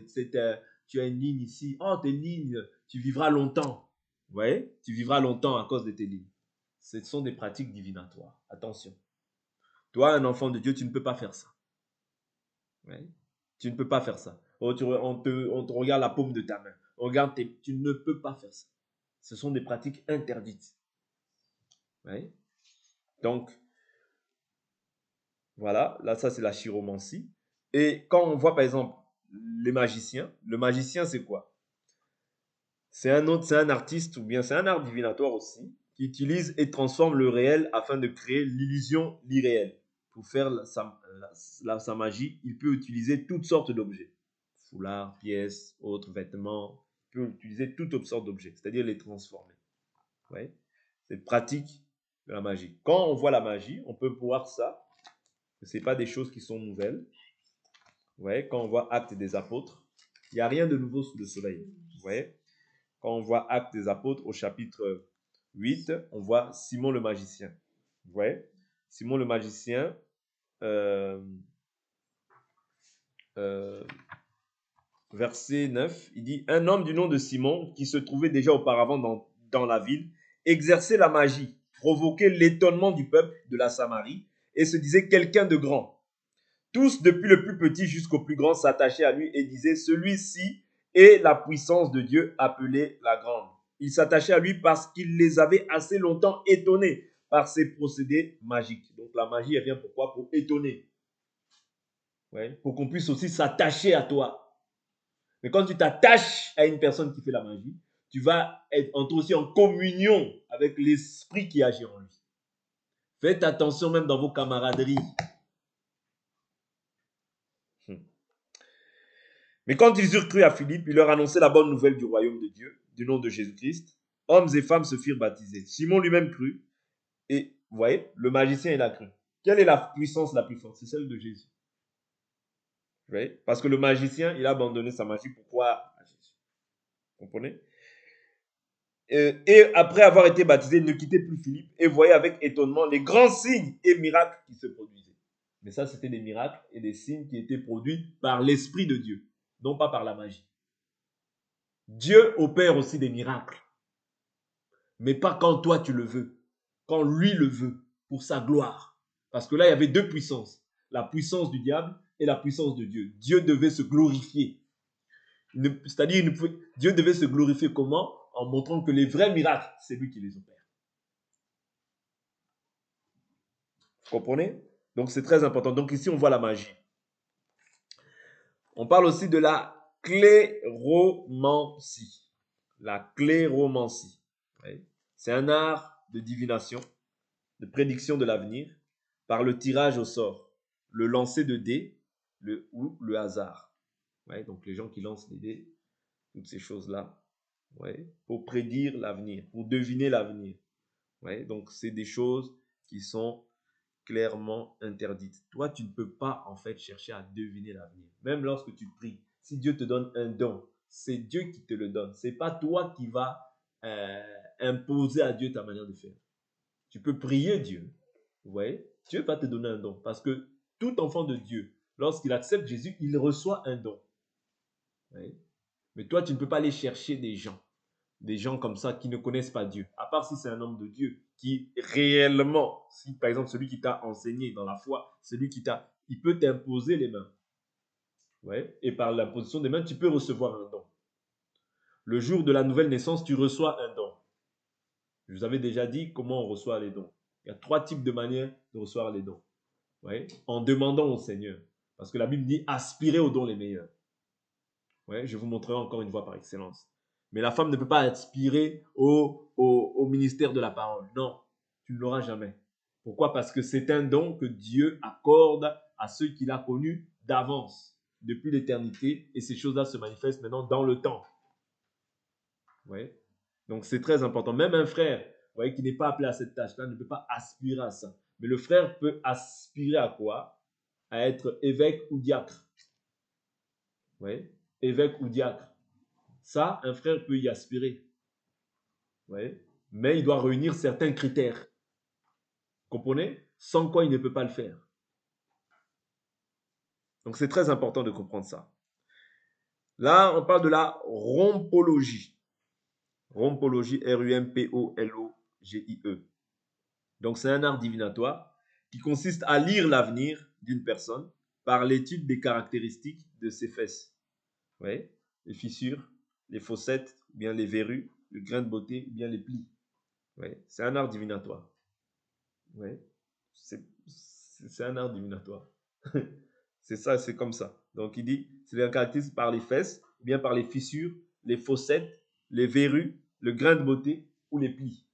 tu as une ligne ici, oh, tes lignes, tu vivras longtemps. Vous voyez? Tu vivras longtemps à cause de tes lignes. Ce sont des pratiques divinatoires. Attention. Toi, un enfant de Dieu, tu ne peux pas faire ça. Ouais. Tu ne peux pas faire ça. On te regarde la paume de ta main. Tu ne peux pas faire ça. Ce sont des pratiques interdites. Ouais. Donc, voilà, là, ça, c'est la chiromancie. Et quand on voit, par exemple, les magiciens, le magicien, c'est quoi? C'est un artiste, ou bien c'est un art divinatoire aussi, qui utilise et transforme le réel afin de créer l'illusion l'irréel. Pour faire sa magie, il peut utiliser toutes sortes d'objets. Foulards, pièces, autres vêtements. Il peut utiliser toutes sortes d'objets, c'est-à-dire les transformer. Ouais. C'est pratique de la magie. Quand on voit la magie, on peut voir ça. Ce n'est pas des choses qui sont nouvelles. Ouais. Quand on voit Actes des Apôtres, il n'y a rien de nouveau sous le soleil. Vous voyez? Quand on voit Actes des Apôtres au chapitre 8, on voit Simon le magicien. Vous voyez? Simon le magicien, verset 9, il dit, un homme du nom de Simon, qui se trouvait déjà auparavant dans la ville, exerçait la magie, provoquait l'étonnement du peuple de la Samarie, et se disait quelqu'un de grand. Tous, depuis le plus petit jusqu'au plus grand, s'attachaient à lui et disaient, celui-ci est la puissance de Dieu appelée la grande. Ils s'attachaient à lui parce qu'il les avait assez longtemps étonnés par ses procédés magiques. Donc la magie, elle vient pourquoi? Pour étonner. Ouais, pour qu'on puisse aussi s'attacher à toi. Mais quand tu t'attaches à une personne qui fait la magie, tu vas entrer aussi en communion avec l'esprit qui agit en lui. Faites attention même dans vos camaraderies. Mais quand ils eurent cru à Philippe, il leur annonçait la bonne nouvelle du royaume de Dieu, du nom de Jésus-Christ. Hommes et femmes se firent baptiser. Simon lui-même crut. Et vous voyez, le magicien, il a cru. Quelle est la puissance la plus forte? C'est celle de Jésus. Vous voyez? Parce que le magicien, il a abandonné sa magie pour croire à Jésus. Vous comprenez? Et après avoir été baptisé, il ne quittait plus Philippe et voyait avec étonnement les grands signes et miracles qui se produisaient. Mais ça, c'était des miracles et des signes qui étaient produits par l'Esprit de Dieu, non pas par la magie. Dieu opère aussi des miracles, mais pas quand toi tu le veux, quand lui le veut, pour sa gloire. Parce que là, il y avait deux puissances, la puissance du diable et la puissance de Dieu. Dieu devait se glorifier. C'est-à-dire, Dieu devait se glorifier comment? En montrant que les vrais miracles, c'est lui qui les opère. Vous comprenez? Donc c'est très important. Donc ici, on voit la magie. On parle aussi de la cléromancie. La cléromancie. Oui. C'est un art de divination, de prédiction de l'avenir, par le tirage au sort, le lancer de dés ou le hasard. Ouais, donc les gens qui lancent les dés, toutes ces choses-là, ouais, pour prédire l'avenir, pour deviner l'avenir. Ouais, donc c'est des choses qui sont clairement interdites. Toi, tu ne peux pas en fait chercher à deviner l'avenir. Même lorsque tu pries, si Dieu te donne un don, c'est Dieu qui te le donne. C'est pas toi qui vas imposer à Dieu ta manière de faire. Tu peux prier Dieu. Vous voyez? Dieu va te donner un don. Parce que tout enfant de Dieu, lorsqu'il accepte Jésus, il reçoit un don. Vous voyez? Mais toi, tu ne peux pas aller chercher des gens comme ça qui ne connaissent pas Dieu. À part si c'est un homme de Dieu qui réellement, si par exemple celui qui t'a enseigné dans la foi, celui qui t'a, il peut t'imposer les mains. Ouais. Et par l'imposition des mains, tu peux recevoir un don. Le jour de la nouvelle naissance, tu reçois un don. Je vous avais déjà dit comment on reçoit les dons. Il y a 3 types de manières de recevoir les dons. Ouais. En demandant au Seigneur. Parce que la Bible dit aspirez aux dons les meilleurs. Ouais, je vous montrerai encore une fois par excellence. Mais la femme ne peut pas aspirer au ministère de la parole. Non, tu ne l'auras jamais. Pourquoi? Parce que c'est un don que Dieu accorde à ceux qu'il a connus d'avance, depuis l'éternité, et ces choses-là se manifestent maintenant dans le temps. Ouais. Donc c'est très important. Même un frère, voyez, qui n'est pas appelé à cette tâche-là ne peut pas aspirer à ça. Mais le frère peut aspirer à quoi? À être évêque ou diacre. Ouais. Évêque ou diacre. Ça, un frère peut y aspirer. Ouais. Mais il doit réunir certains critères. Comprenez? Sans quoi il ne peut pas le faire. Donc c'est très important de comprendre ça. Là, on parle de la rhompologie. Rhompologie, R-U-M-P-O-L-O-G-I-E. Donc c'est un art divinatoire qui consiste à lire l'avenir d'une personne par l'étude des caractéristiques de ses fesses. Ouais. Les fissures, les fossettes, ou bien les verrues, le grain de beauté, ou bien les plis. Ouais. C'est un art divinatoire. Ouais. C'est un art divinatoire. C'est ça, c'est comme ça. Donc il dit, c'est les caractéristique par les fesses, bien par les fissures, les fossettes, les verrues, le grain de beauté ou les plis,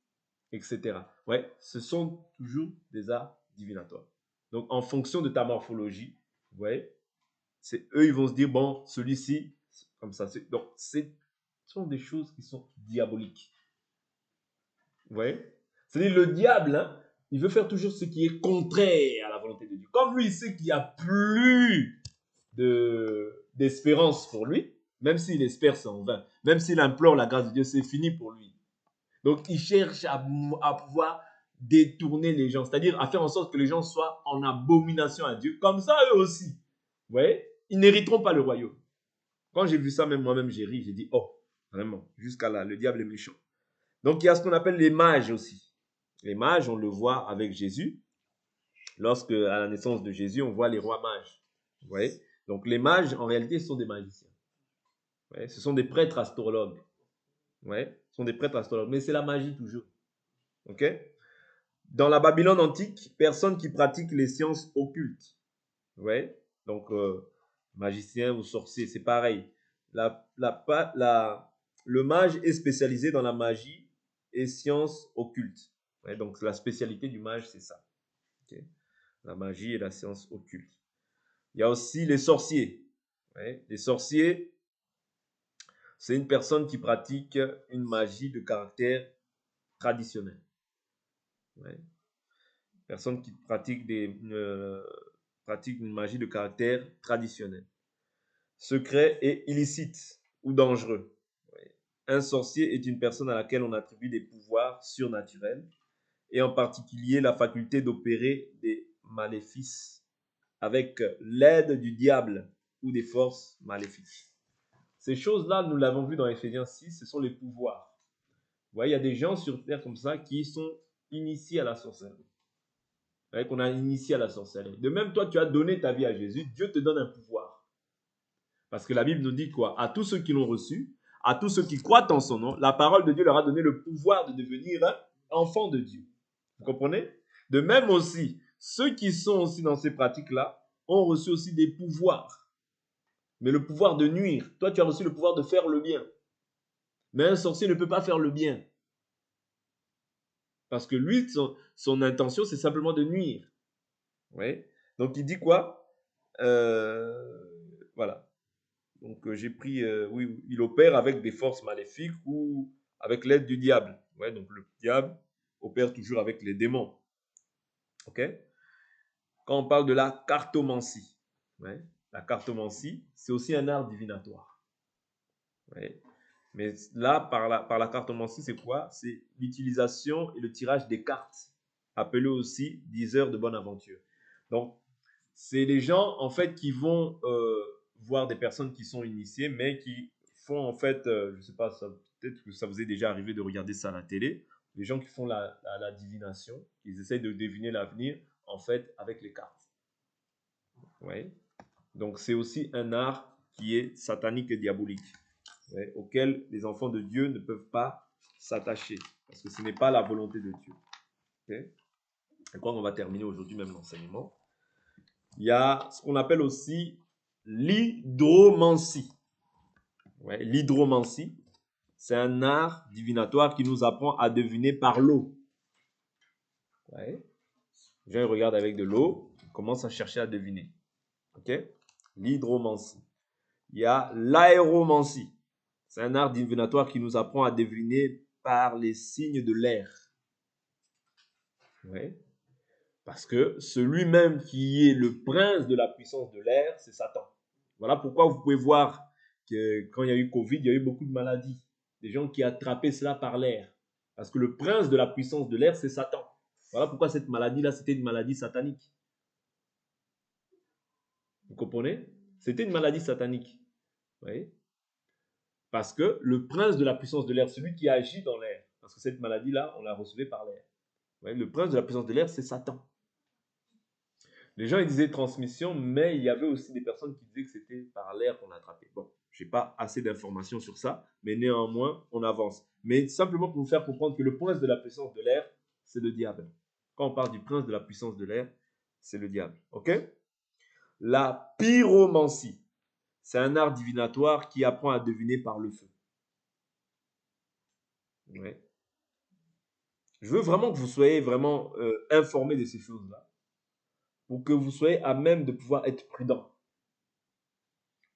etc. Ouais, ce sont toujours des arts divinatoires. Donc en fonction de ta morphologie, ouais, c'est eux, ils vont se dire, bon, celui-ci, comme ça. Donc ce sont des choses qui sont diaboliques. Ouais. C'est-à-dire le diable, hein, il veut faire toujours ce qui est contraire à la volonté de Dieu. Comme lui, il sait qu'il n'y a plus d'espérance pour lui, même s'il espère, c'est en vain. Même s'il implore la grâce de Dieu, c'est fini pour lui. Donc, il cherche à pouvoir détourner les gens, c'est-à-dire à faire en sorte que les gens soient en abomination à Dieu. Comme ça, eux aussi. Vous voyez? Ils n'hériteront pas le royaume. Quand j'ai vu ça, même moi-même, j'ai ri. J'ai dit, oh, vraiment, jusqu'à là, le diable est méchant. Donc, il y a ce qu'on appelle les mages aussi. Les mages, on le voit avec Jésus. Lorsque, à la naissance de Jésus, on voit les rois mages. Vous voyez? Donc, les mages, en réalité, ce sont des magiciens. Ouais, ce sont des prêtres astrologues. Ouais, ce sont des prêtres astrologues. Mais c'est la magie toujours. OK? Dans la Babylone antique, personne qui pratique les sciences occultes. Ouais? Donc, magicien ou sorcier, c'est pareil. Le mage est spécialisé dans la magie et sciences occultes. Ouais, donc, la spécialité du mage, c'est ça. Okay? La magie et la science occulte. Il y a aussi les sorciers. Ouais? Les sorciers, c'est une personne qui pratique une magie de caractère traditionnel. Ouais. Personne qui pratique une magie de caractère traditionnel. Secret et illicite ou dangereux. Ouais. Un sorcier est une personne à laquelle on attribue des pouvoirs surnaturels et en particulier la faculté d'opérer des maléfices avec l'aide du diable ou des forces maléfiques. Ces choses-là, nous l'avons vu dans Éphésiens 6, ce sont les pouvoirs. Vous voyez, il y a des gens sur terre comme ça qui sont initiés à la sorcellerie. Vous voyez qu'on a initié à la sorcellerie. De même, toi, tu as donné ta vie à Jésus, Dieu te donne un pouvoir. Parce que la Bible nous dit quoi? À tous ceux qui l'ont reçu, à tous ceux qui croient en son nom, la parole de Dieu leur a donné le pouvoir de devenir enfants de Dieu. Vous comprenez? De même aussi, ceux qui sont aussi dans ces pratiques-là ont reçu aussi des pouvoirs. Mais le pouvoir de nuire. Toi, tu as reçu le pouvoir de faire le bien. Mais un sorcier ne peut pas faire le bien. Parce que lui, son intention, c'est simplement de nuire. Ouais. Donc, il dit quoi? Voilà. Donc, j'ai pris, oui, il opère avec des forces maléfiques ou avec l'aide du diable. Ouais, donc, le diable opère toujours avec les démons. OK? Quand on parle de la cartomancie, ouais, la cartomancie, c'est aussi un art divinatoire. Ouais. Mais là, par la cartomancie, c'est quoi? C'est l'utilisation et le tirage des cartes, appelé aussi 10 heures de bonne aventure. Donc, c'est les gens, en fait, qui vont voir des personnes qui sont initiées, mais qui font, en fait, je ne sais pas, peut-être que ça vous est déjà arrivé de regarder ça à la télé, les gens qui font la divination, ils essayent de deviner l'avenir, en fait, avec les cartes. Ouais. Donc, c'est aussi un art qui est satanique et diabolique. Ouais, auquel les enfants de Dieu ne peuvent pas s'attacher, parce que ce n'est pas la volonté de Dieu. Okay? Et quand on va terminer aujourd'hui même l'enseignement, il y a ce qu'on appelle aussi l'hydromancie. Ouais, l'hydromancie, c'est un art divinatoire qui nous apprend à deviner par l'eau. Ouais. Les gens ils regardent avec de l'eau, ils commencent à chercher à deviner. Okay? L'hydromancie. Il y a l'aéromancie. C'est un art divinatoire qui nous apprend à deviner par les signes de l'air. Oui. Parce que celui-même qui est le prince de la puissance de l'air, c'est Satan. Voilà pourquoi vous pouvez voir que quand il y a eu Covid, il y a eu beaucoup de maladies. Des gens qui attrapaient cela par l'air. Parce que le prince de la puissance de l'air, c'est Satan. Voilà pourquoi cette maladie-là, c'était une maladie satanique. Vous comprenez? C'était une maladie satanique. Vous voyez? Parce que le prince de la puissance de l'air, celui qui agit dans l'air, parce que cette maladie-là, on la recevait par l'air. Le prince de la puissance de l'air, c'est Satan. Les gens ils disaient transmission, mais il y avait aussi des personnes qui disaient que c'était par l'air qu'on attrapait. Bon, je n'ai pas assez d'informations sur ça, mais néanmoins, on avance. Mais simplement pour vous faire comprendre que le prince de la puissance de l'air, c'est le diable. Quand on parle du prince de la puissance de l'air, c'est le diable. OK? La pyromancie, c'est un art divinatoire qui apprend à deviner par le feu. Ouais. Je veux vraiment que vous soyez vraiment informés de ces choses-là, pour que vous soyez à même de pouvoir être prudent.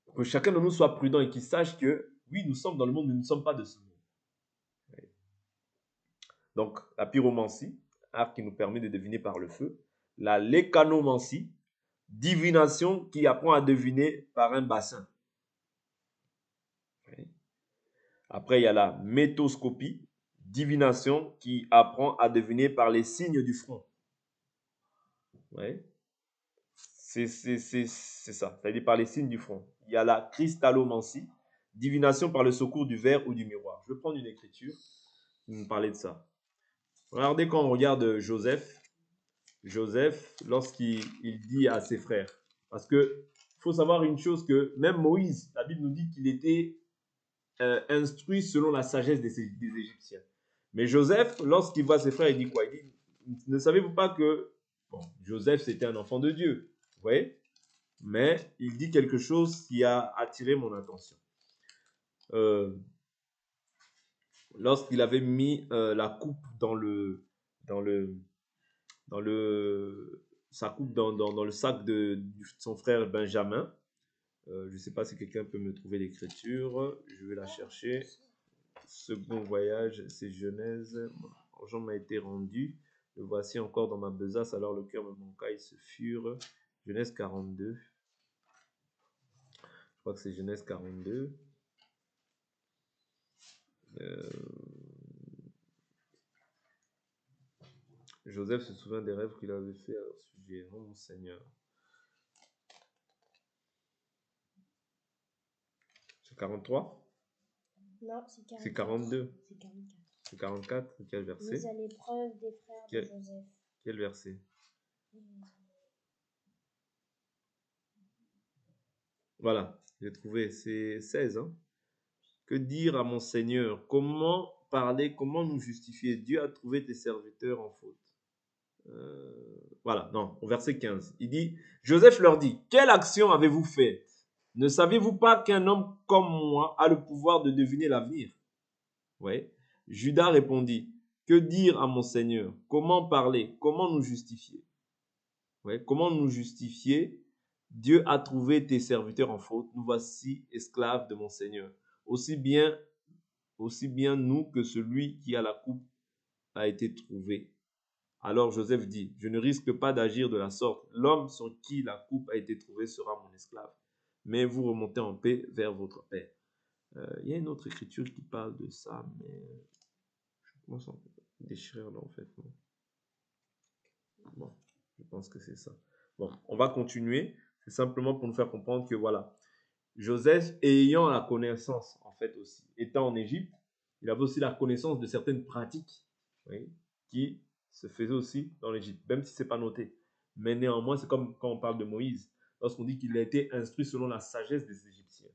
Pour que chacun de nous soit prudent et qu'il sache que, oui, nous sommes dans le monde, mais nous ne sommes pas de ce monde. Ouais. Donc, la pyromancie, art qui nous permet de deviner par le feu. La lécanomancie, divination qui apprend à deviner par un bassin. Ouais. Après, il y a la métoscopie, divination qui apprend à deviner par les signes du front. Ouais. C'est ça, c'est-à-dire par les signes du front. Il y a la cristallomancie, divination par le secours du verre ou du miroir. Je vais prendre une écriture pour vous parler de ça. Regardez quand on regarde Joseph, lorsqu'il dit à ses frères, parce que faut savoir une chose que même Moïse, la Bible nous dit qu'il était instruit selon la sagesse des Égyptiens. Mais Joseph, lorsqu'il voit ses frères, il dit quoi? Il dit, ne savez-vous pas que bon, Joseph, c'était un enfant de Dieu, vous voyez? Mais il dit quelque chose qui a attiré mon attention. Lorsqu'il avait mis la coupe sa coupe dans le sac de son frère Benjamin. Je ne sais pas si quelqu'un peut me trouver l'écriture. Je vais la chercher. Second voyage, c'est Genèse. L'argent m'a été rendu. Le voici encore dans ma besace, alors le cœur me manqua, ils se furent. Genèse 42. Je crois que c'est Genèse 42. Joseph se souvient des rêves qu'il avait fait à leur sujet. Oh mon Seigneur. 43? Non, c'est C'est 44. 42. C'est 44. C'est 44? Quel verset? Mise à l'épreuve des frères de Quel, Joseph. quel verset? Voilà, j'ai trouvé, c'est 16. Hein? Que dire à mon Seigneur? Comment parler? Comment nous justifier? Dieu a trouvé tes serviteurs en faute. Voilà, non, au verset 15. Il dit, Joseph leur dit, quelle action avez-vous faite? Ne saviez-vous pas qu'un homme comme moi a le pouvoir de deviner l'avenir? Ouais. Judas répondit, que dire à mon Seigneur? Comment parler? Comment nous justifier? Ouais. Comment nous justifier? Dieu a trouvé tes serviteurs en faute. Nous voici esclaves de mon Seigneur. Aussi bien nous que celui qui a la coupe a été trouvé. Alors Joseph dit, je ne risque pas d'agir de la sorte. L'homme sur qui la coupe a été trouvée sera mon esclave. Mais vous remontez en paix vers votre père. Il y a une autre écriture qui parle de ça, mais je commence à déchirer là en fait. Non. Bon, je pense que c'est ça. Bon, on va continuer. C'est simplement pour nous faire comprendre que voilà, Joseph, ayant la connaissance en fait aussi, étant en Égypte, il avait aussi la connaissance de certaines pratiques, oui, qui se faisaient aussi dans l'Égypte, même si ce n'est pas noté. Mais néanmoins, c'est comme quand on parle de Moïse, lorsqu'on dit qu'il a été instruit selon la sagesse des Égyptiens.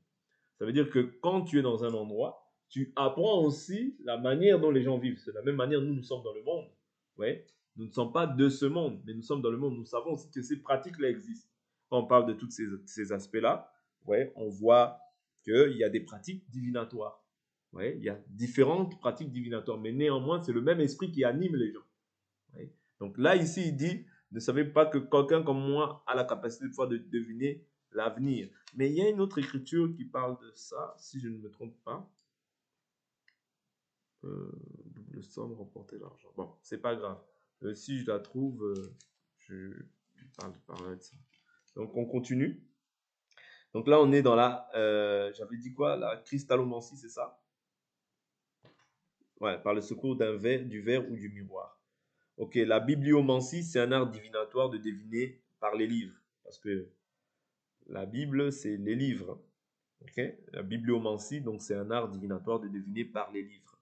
Ça veut dire que quand tu es dans un endroit, tu apprends aussi la manière dont les gens vivent. C'est de la même manière, nous sommes dans le monde. Ouais. Nous ne sommes pas de ce monde, mais nous sommes dans le monde. Nous savons aussi que ces pratiques-là existent. Quand on parle de tous ces aspects-là, ouais, on voit qu'il y a des pratiques divinatoires. Ouais, il y a différentes pratiques divinatoires, mais néanmoins, c'est le même esprit qui anime les gens. Ouais. Donc là, ici, il dit, ne savez pas que quelqu'un comme moi a la capacité de pouvoir deviner l'avenir. Mais il y a une autre écriture qui parle de ça, si je ne me trompe pas. Double somme, remporter l'argent. Bon, c'est pas grave. Si je la trouve, je parlerai de ça. Donc, on continue. Donc là, on est dans la, j'avais dit quoi? La cristallomancie, c'est ça? Ouais, par le secours du verre ou du miroir. Ok, la bibliomancie, c'est un art divinatoire de deviner par les livres. Parce que la Bible, c'est les livres. Ok, la bibliomancie, donc c'est un art divinatoire de deviner par les livres.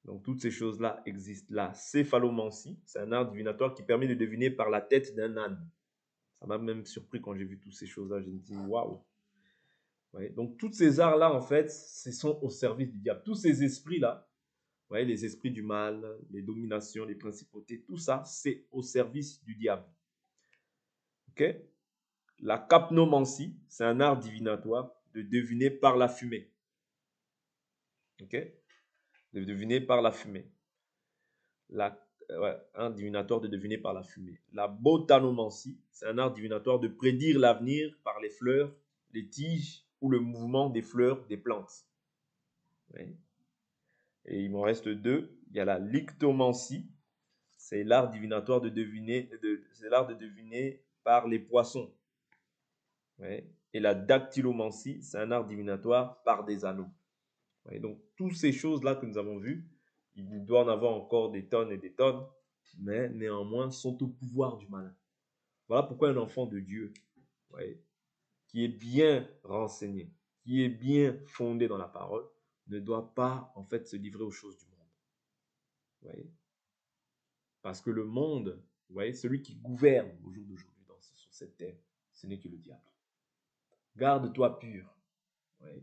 Donc toutes ces choses-là existent. La céphalomancie, c'est un art divinatoire qui permet de deviner par la tête d'un âne. Ça m'a même surpris quand j'ai vu toutes ces choses-là. J'ai dit waouh. Ouais, donc tous ces arts-là, en fait, ce sont au service du diable. Tous ces esprits-là, ouais, les esprits du mal, les dominations, les principautés, tout ça, c'est au service du diable. Ok? La capnomancie, c'est un art divinatoire de deviner par la fumée. Ok? De deviner par la fumée. Un divinatoire de deviner par la fumée. La botanomancie, c'est un art divinatoire de prédire l'avenir par les fleurs, les tiges ou le mouvement des fleurs des plantes. Oui. Et il m'en reste deux. Il y a la lictomancie, c'est l'art divinatoire de deviner, c'est l'art de deviner par les poissons. Oui. Et la dactylomancie, c'est un art divinatoire par des anneaux. Oui. Donc, toutes ces choses-là que nous avons vues, il doit en avoir encore des tonnes et des tonnes, mais néanmoins sont au pouvoir du malin. Voilà pourquoi un enfant de Dieu, ouais, qui est bien renseigné, qui est bien fondé dans la parole, ne doit pas en fait se livrer aux choses du monde. Ouais. Parce que le monde, ouais, celui qui gouverne au jour d'aujourd'hui sur cette terre, ce n'est que le diable. Garde-toi pur. Ouais.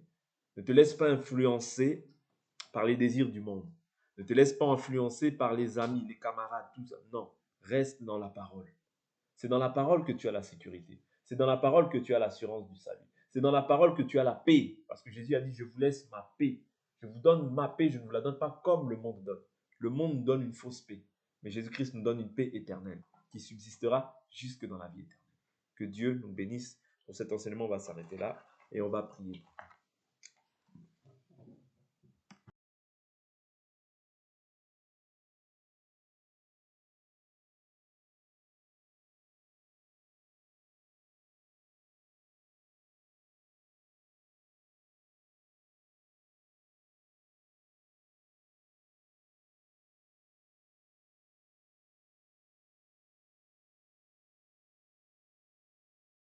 Ne te laisse pas influencer par les désirs du monde. Ne te laisse pas influencer par les amis, les camarades, tout ça. Non, reste dans la parole. C'est dans la parole que tu as la sécurité. C'est dans la parole que tu as l'assurance du salut. C'est dans la parole que tu as la paix. Parce que Jésus a dit, je vous laisse ma paix. Je vous donne ma paix, je ne vous la donne pas comme le monde donne. Le monde nous donne une fausse paix. Mais Jésus-Christ nous donne une paix éternelle qui subsistera jusque dans la vie éternelle. Que Dieu nous bénisse. Pour cet enseignement, on va s'arrêter là et on va prier.